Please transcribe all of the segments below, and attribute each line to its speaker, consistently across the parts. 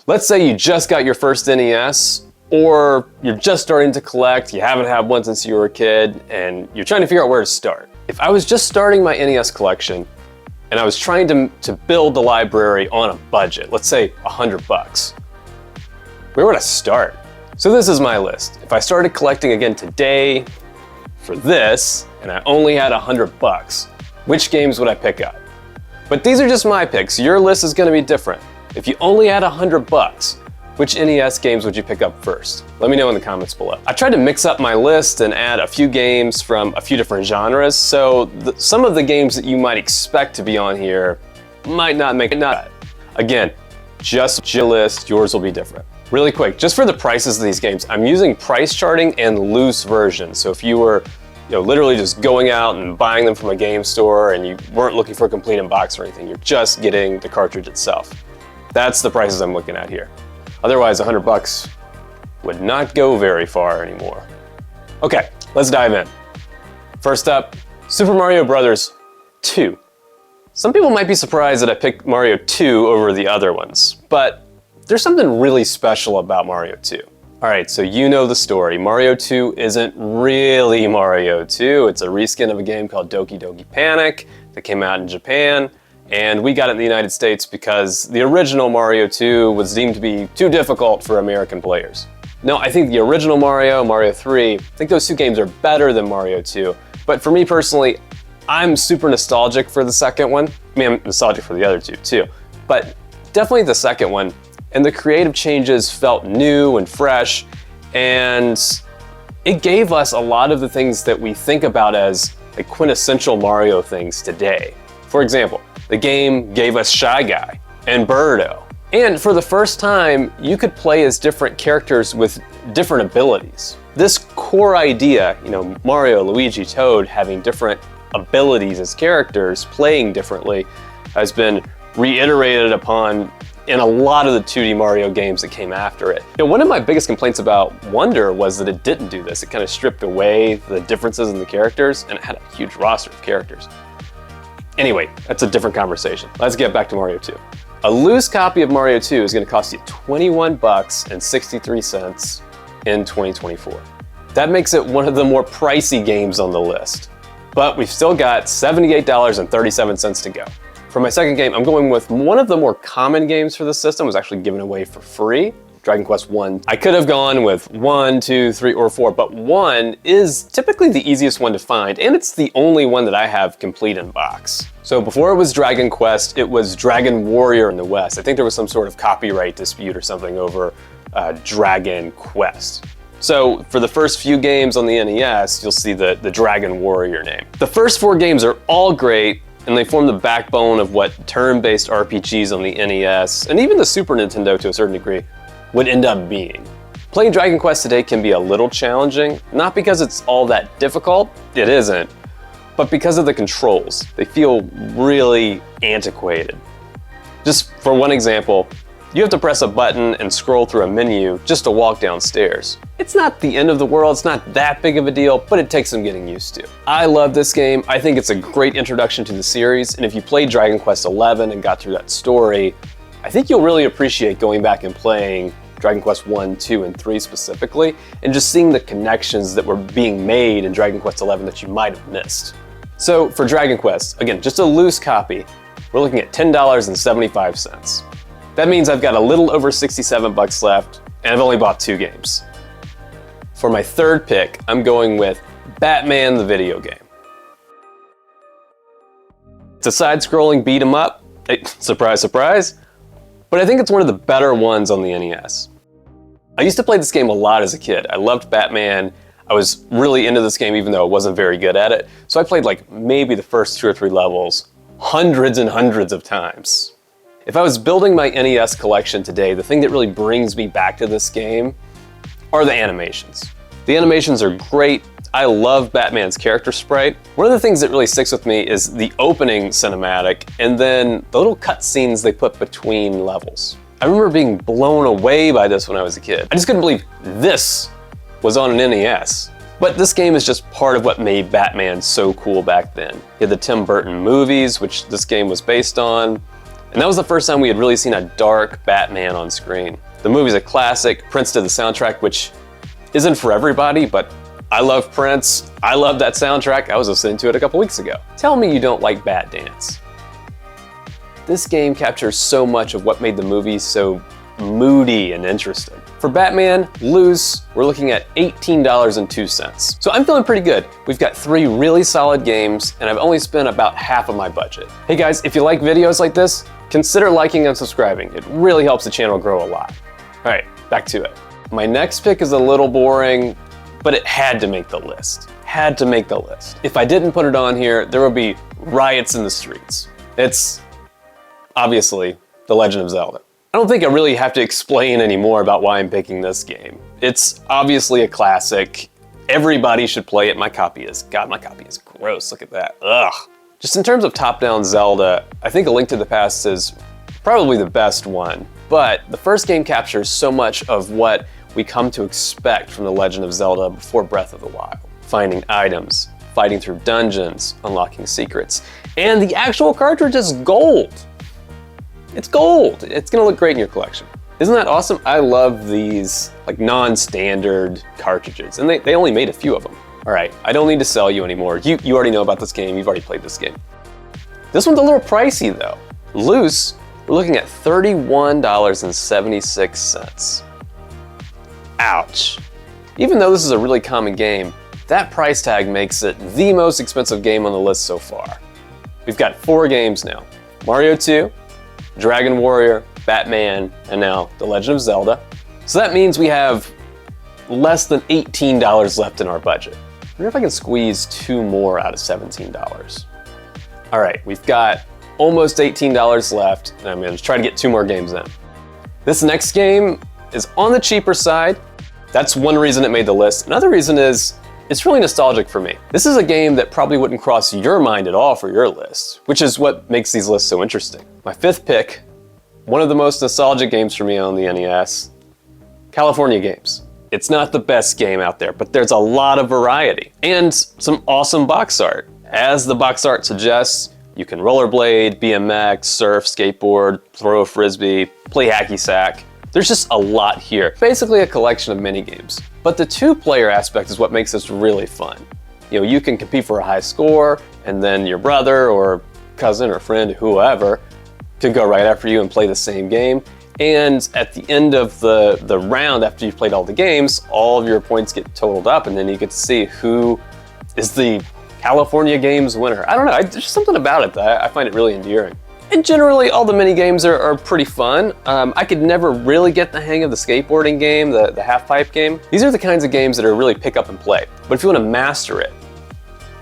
Speaker 1: Let's say you just got your first NES, or you're just starting to collect, you haven't had one since you were a kid, and you're trying to figure out where to start. If I was just starting my NES collection, and I was trying to build the library on a budget, let's say $100, where would I start? So this is my list. If I started collecting again today for this, and I only had $100, which games would I pick up? But these are just my picks. Your list is gonna be different. If you only had $100, which NES games would you pick up first? Let me know in the comments below. I tried to mix up my list and add a few games from a few different genres, so some of the games that you might expect to be on here might not make it. Again, just your list, yours will be different. Really quick, just for the prices of these games, I'm using price charting and loose versions. So if you were literally just going out and buying them from a game store and you weren't looking for a complete in-box or anything, you're just getting the cartridge itself. That's the prices I'm looking at here. Otherwise, $100 would not go very far anymore. Okay, let's dive in. First up, Super Mario Bros. 2. Some people might be surprised that I picked Mario 2 over the other ones, but there's something really special about Mario 2. All right, so you know the story. Mario 2 isn't really Mario 2. It's a reskin of a game called Doki Doki Panic that came out in Japan. And we got it in the United States because the original Mario 2 was deemed to be too difficult for American players. No, I think the original Mario, Mario 3, I think those two games are better than Mario 2. But for me personally, I'm super nostalgic for the second one. I mean, I'm nostalgic for the other two too. But definitely the second one. And the creative changes felt new and fresh. And it gave us a lot of the things that we think about as like quintessential Mario things today. For example, the game gave us Shy Guy and Birdo. And for the first time, you could play as different characters with different abilities. This core idea, Mario, Luigi, Toad having different abilities as characters, playing differently, has been reiterated upon in a lot of the 2D Mario games that came after it. One of my biggest complaints about Wonder was that it didn't do this. It kind of stripped away the differences in the characters, and it had a huge roster of characters. Anyway, that's a different conversation. Let's get back to Mario 2. A loose copy of Mario 2 is gonna cost you $21.63 in 2024. That makes it one of the more pricey games on the list. But we've still got $78.37 to go. For my second game, I'm going with one of the more common games for the system. It was actually given away for free. Dragon Quest 1. I could have gone with 1, 2, 3, or 4, but 1 is typically the easiest one to find, and it's the only one that I have complete in box. So before it was Dragon Quest, it was Dragon Warrior in the West. I think there was some sort of copyright dispute or something over Dragon Quest. So for the first few games on the NES, you'll see the Dragon Warrior name. The first 4 games are all great, and they form the backbone of what turn-based RPGs on the NES, and even the Super Nintendo to a certain degree, would end up being. Playing Dragon Quest today can be a little challenging, not because it's all that difficult, it isn't, but because of the controls. They feel really antiquated. Just for one example, you have to press a button and scroll through a menu just to walk downstairs. It's not the end of the world, it's not that big of a deal, but it takes some getting used to. I love this game. I think it's a great introduction to the series, and if you played Dragon Quest XI and got through that story, I think you'll really appreciate going back and playing Dragon Quest 1, 2, and 3 specifically, and just seeing the connections that were being made in Dragon Quest XI that you might have missed. So for Dragon Quest, again, just a loose copy, we're looking at $10.75. That means I've got a little over $67 left, and I've only bought 2 games. For my third pick, I'm going with Batman the video game. It's a side-scrolling beat 'em up. Hey, surprise, surprise. But I think it's one of the better ones on the NES. I used to play this game a lot as a kid. I loved Batman. I was really into this game even though I wasn't very good at it. So I played like maybe the first 2 or 3 levels hundreds and hundreds of times. If I was building my NES collection today, the thing that really brings me back to this game are the animations. The animations are great. I love Batman's character sprite. One of the things that really sticks with me is the opening cinematic and then the little cutscenes they put between levels. I remember being blown away by this when I was a kid. I just couldn't believe this was on an NES. But this game is just part of what made Batman so cool back then. You had the Tim Burton movies, which this game was based on, And that was the first time we had really seen a dark Batman on screen. The movie's a classic. Prince did the soundtrack, which isn't for everybody, but I love Prince. I love that soundtrack. I was listening to it a couple weeks ago. Tell me you don't like Bat Dance. This game captures so much of what made the movie so moody and interesting. For Batman, loose, we're looking at $18.02. So I'm feeling pretty good. We've got 3 really solid games, and I've only spent about half of my budget. Hey guys, if you like videos like this, consider liking and subscribing. It really helps the channel grow a lot. All right, back to it. My next pick is a little boring, but it had to make the list. Had to make the list. If I didn't put it on here, there would be riots in the streets. It's obviously The Legend of Zelda. I don't think I really have to explain any more about why I'm picking this game. It's obviously a classic. Everybody should play it. My copy is gross. Look at that. Ugh. Just in terms of top-down Zelda, I think A Link to the Past is probably the best one. But the first game captures so much of what we come to expect from The Legend of Zelda before Breath of the Wild. Finding items, fighting through dungeons, unlocking secrets, and the actual cartridge is gold. It's gold. It's gonna look great in your collection. Isn't that awesome? I love these like non-standard cartridges, and they only made a few of them. All right, I don't need to sell you anymore. You already know about this game. You've already played this game. This one's a little pricey though. Loose, we're looking at $31.76. Ouch. Even though this is a really common game, that price tag makes it the most expensive game on the list so far. We've got 4 games now. Mario 2, Dragon Warrior, Batman, and now The Legend of Zelda. So that means we have less than $18 left in our budget. I wonder if I can squeeze 2 more out of $17. All right, we've got almost $18 left, and I'm gonna try to get 2 more games in. This next game is on the cheaper side. That's one reason it made the list. Another reason is it's really nostalgic for me. This is a game that probably wouldn't cross your mind at all for your list, which is what makes these lists so interesting. My 5th pick, one of the most nostalgic games for me on the NES, California Games. It's not the best game out there, but there's a lot of variety and some awesome box art. As the box art suggests, you can rollerblade, BMX, surf, skateboard, throw a frisbee, play hacky sack. There's just a lot here. Basically a collection of mini games. But the 2-player aspect is what makes this really fun. You know, you can compete for a high score, and then your brother or cousin or friend, whoever, could go right after you and play the same game. And at the end of the round, after you've played all the games, all of your points get totaled up, and then you get to see who is the California Games winner. I don't know, there's just something about it that I find it really endearing. And generally, all the mini games are pretty fun. I could never really get the hang of the skateboarding game, the half-pipe game. These are the kinds of games that are really pick up and play. But if you want to master it,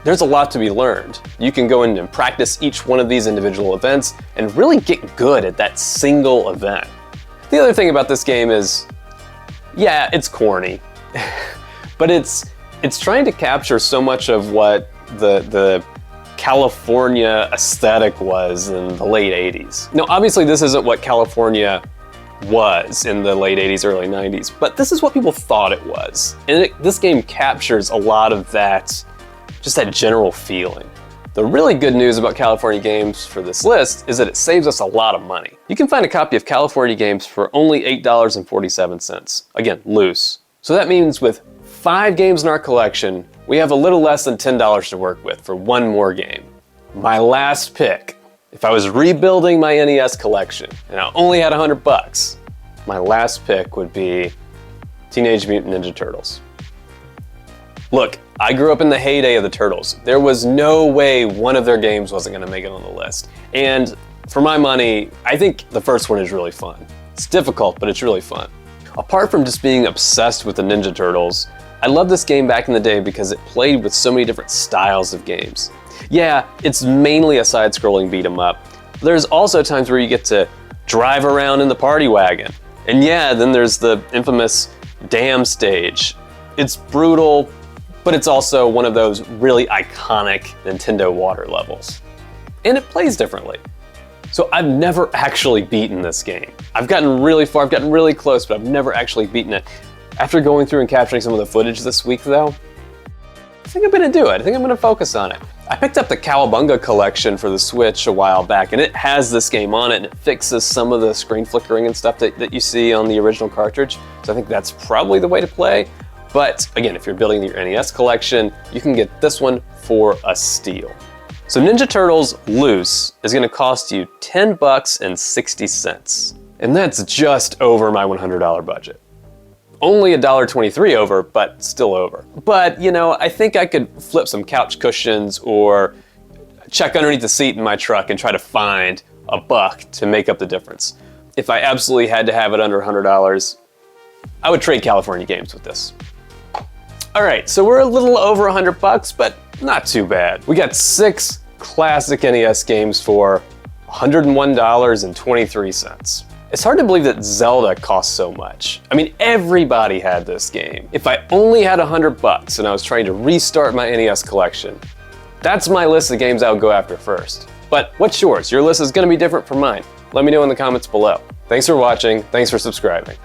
Speaker 1: there's a lot to be learned. You can go in and practice each one of these individual events and really get good at that single event. The other thing about this game is, yeah, it's corny, but it's trying to capture so much of what the California aesthetic was in the late 80s. Now, obviously this isn't what California was in the late 80s, early 90s, but this is what people thought it was. And this game captures a lot of that, just that general feeling. The really good news about California Games for this list is that it saves us a lot of money. You can find a copy of California Games for only $8.47. Again, loose. So that means with 5 games in our collection, we have a little less than $10 to work with for 1 more game. My last pick, if I was rebuilding my NES collection and I only had $100, my last pick would be Teenage Mutant Ninja Turtles. Look, I grew up in the heyday of the Turtles. There was no way one of their games wasn't gonna make it on the list. And for my money, I think the first one is really fun. It's difficult, but it's really fun. Apart from just being obsessed with the Ninja Turtles, I loved this game back in the day because it played with so many different styles of games. Yeah, it's mainly a side-scrolling beat 'em up. There's also times where you get to drive around in the party wagon. And yeah, then there's the infamous dam stage. It's brutal, but it's also one of those really iconic Nintendo water levels. And it plays differently. So I've never actually beaten this game. I've gotten really far, I've gotten really close, but I've never actually beaten it. After going through and capturing some of the footage this week though, I think I'm gonna do it. I think I'm gonna focus on it. I picked up the Cowabunga collection for the Switch a while back, and it has this game on it, and it fixes some of the screen flickering and stuff that you see on the original cartridge. So I think that's probably the way to play. But again, if you're building your NES collection, you can get this one for a steal. So Ninja Turtles Loose is gonna cost you $10.60. And that's just over my $100 budget. Only $1.23 over, but still over. But you know, I think I could flip some couch cushions or check underneath the seat in my truck and try to find a buck to make up the difference. If I absolutely had to have it under $100, I would trade California Games with this. All right, so we're a little over $100, but not too bad. We got 6 classic NES games for $101.23. It's hard to believe that Zelda costs so much. I mean, everybody had this game. If I only had $100 and I was trying to restart my NES collection, that's my list of games I would go after first. But what's yours? Your list is gonna be different from mine. Let me know in the comments below. Thanks for watching, thanks for subscribing.